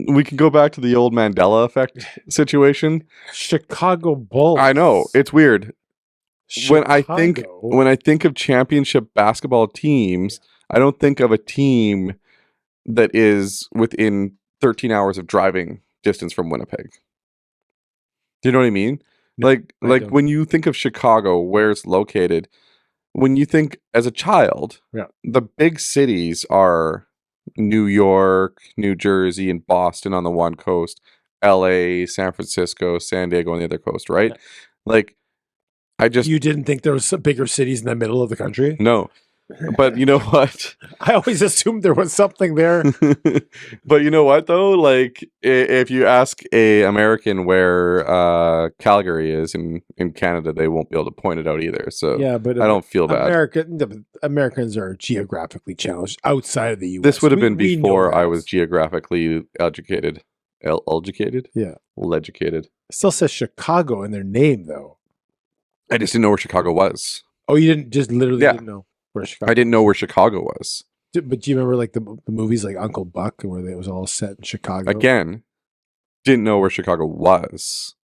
we can go back to the old Mandela effect situation. Chicago Bulls. I know. It's weird. Chicago. When I think of championship basketball teams, I don't think of a team that is within 13 hours of driving distance from Winnipeg. Do you know what I mean? Like when you think of Chicago, where it's located, when you think as a child, the big cities are New York, New Jersey, and Boston on the one coast, LA, San Francisco, San Diego on the other coast, right? Yeah. Like, you didn't think there was some bigger cities in the middle of the country? No. But you know what? I always assumed there was something there. But you know what, though? Like, if you ask a American where Calgary is in Canada, they won't be able to point it out either. So yeah, but I don't feel bad. Americans are geographically challenged outside of the U.S. This would have been before I was geographically educated. Educated? Yeah. Leducated. It still says Chicago in their name, though. I just didn't know where Chicago was. Oh, you didn't just literally didn't know where Chicago? I didn't know where Chicago was. But do you remember like the movies like Uncle Buck, where it was all set in Chicago? Again, didn't know where Chicago was.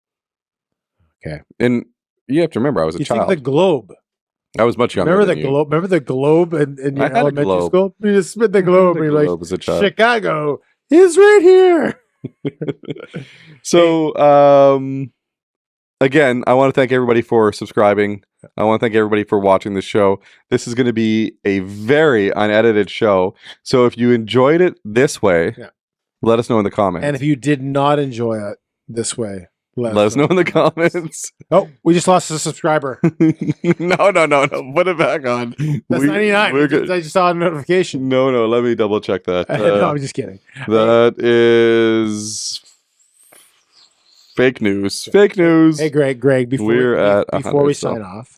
Okay, and you have to remember, I was a child. Think the Globe. I was much younger. Remember the Globe? Remember the Globe in your elementary school? You just spit the Globe and you're like, as a child. Chicago is right here. So, again, I want to thank everybody for subscribing. I want to thank everybody for watching the show. This is going to be a very unedited show. So if you enjoyed it this way, let us know in the comments. And if you did not enjoy it this way, let us know in the comments. Oh, we just lost a subscriber. No. Put it back on. That's 99. I just saw a notification. No. Let me double check that. No, I'm just kidding. That is... Fake news. Fake news. Hey, Greg, before we sign off,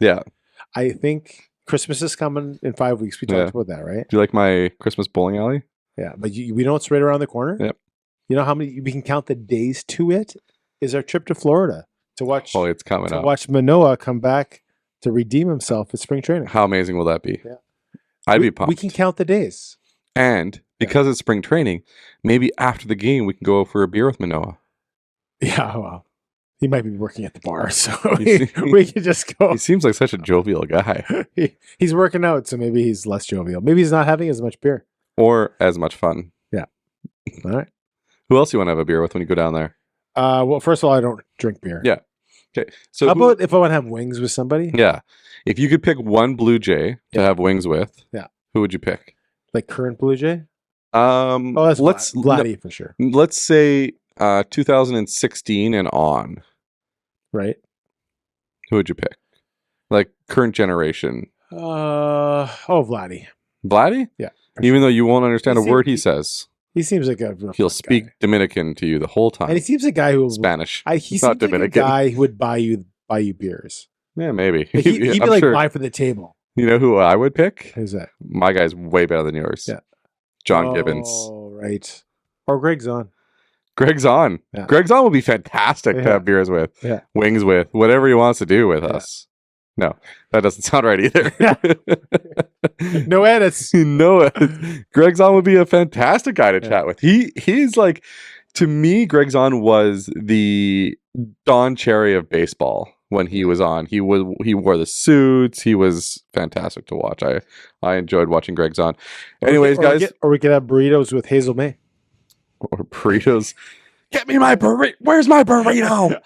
I think Christmas is coming in 5 weeks. We talked about that, right? Do you like my Christmas bowling alley? Yeah, but we know it's right around the corner. Yep. You know how many we can count the days to it? Is our trip to Florida to watch? Oh, it's coming up. Watch Manoah come back to redeem himself at spring training. How amazing will that be? Yeah. I'd be pumped. We can count the days. And because it's spring training, maybe after the game we can go for a beer with Manoah. Yeah, well, he might be working at the bar, so we can just go. He seems like such a jovial guy. He's working out, so maybe he's less jovial. Maybe he's not having as much beer. Or as much fun. Yeah. All right. Who else do you want to have a beer with when you go down there? Well, first of all, I don't drink beer. Yeah. Okay. So How about if I want to have wings with somebody? yeah, if you could pick one Blue Jay to have wings with, who would you pick? Like current Blue Jay? Oh, That's Vladdy for sure. Let's say 2016 and on. Right. Who would you pick? Like current generation. Vladdy. Vladdy? Yeah. Even though you won't understand a word he says. He seems like a He'll speak guy. Dominican to you the whole time. And he seems like a guy who Spanish. He not seems like Dominican. a guy who would buy you beers. Yeah, maybe. Like he'd be I'm like sure. buy for the table. You know who I would pick? Who's that? My guy's way better than yours. Yeah. John Gibbons. Oh, right. Or Greg's on. Greg's on. Yeah. Greg's on would be fantastic to have beers with, wings with, whatever he wants to do with us. No, that doesn't sound right either. No edits. No, Greg's on would be a fantastic guy to chat with. He's like, to me, Greg's on was the Don Cherry of baseball when he was on. He wore the suits. He was fantastic to watch. I enjoyed watching Greg's on. Anyways, guys, or we could have burritos with Hazel May. Or burritos. Get me my burrito. Where's my burrito?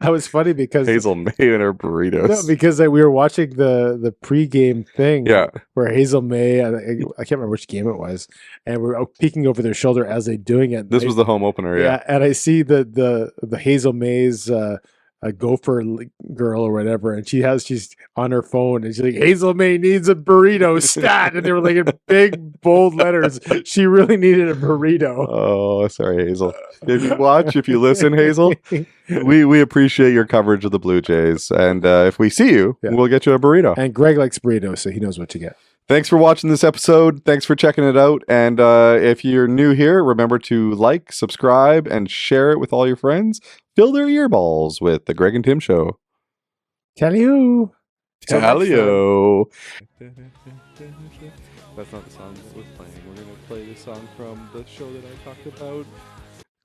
I was funny because Hazel May and her burritos. No, because we were watching the pregame thing. Yeah. Where Hazel May, I can't remember which game it was, and we're peeking over their shoulder as they're doing it. This was the home opener. Yeah. And I see the Hazel May's a gopher girl or whatever, and she's on her phone and she's like, Hazel May needs a burrito stat, and they were like in big bold letters, she really needed a burrito. Oh, sorry, Hazel. If you watch, if you listen, Hazel, we appreciate your coverage of the Blue Jays, and if we see you, we'll get you a burrito. And Greg likes burritos, so he knows what to get. Thanks for watching this episode. Thanks for checking it out. And if you're new here, remember to like, subscribe, and share it with all your friends. Fill their earballs with the Greg and Tim Show. Tally-o. Tally-o. That's not the song that was playing. We're going to play the song from the show that I talked about.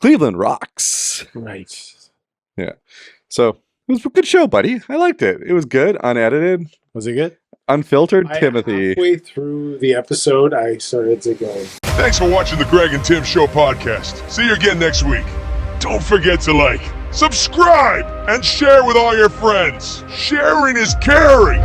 Cleveland Rocks. Right. Yeah. So it was a good show, buddy. I liked it. It was good. Unedited. Was it good? Unfiltered Timothy. Halfway through the episode, I started to go. Thanks for watching the Greg and Tim Show podcast. See you again next week. Don't forget to like, subscribe, and share with all your friends. Sharing is caring.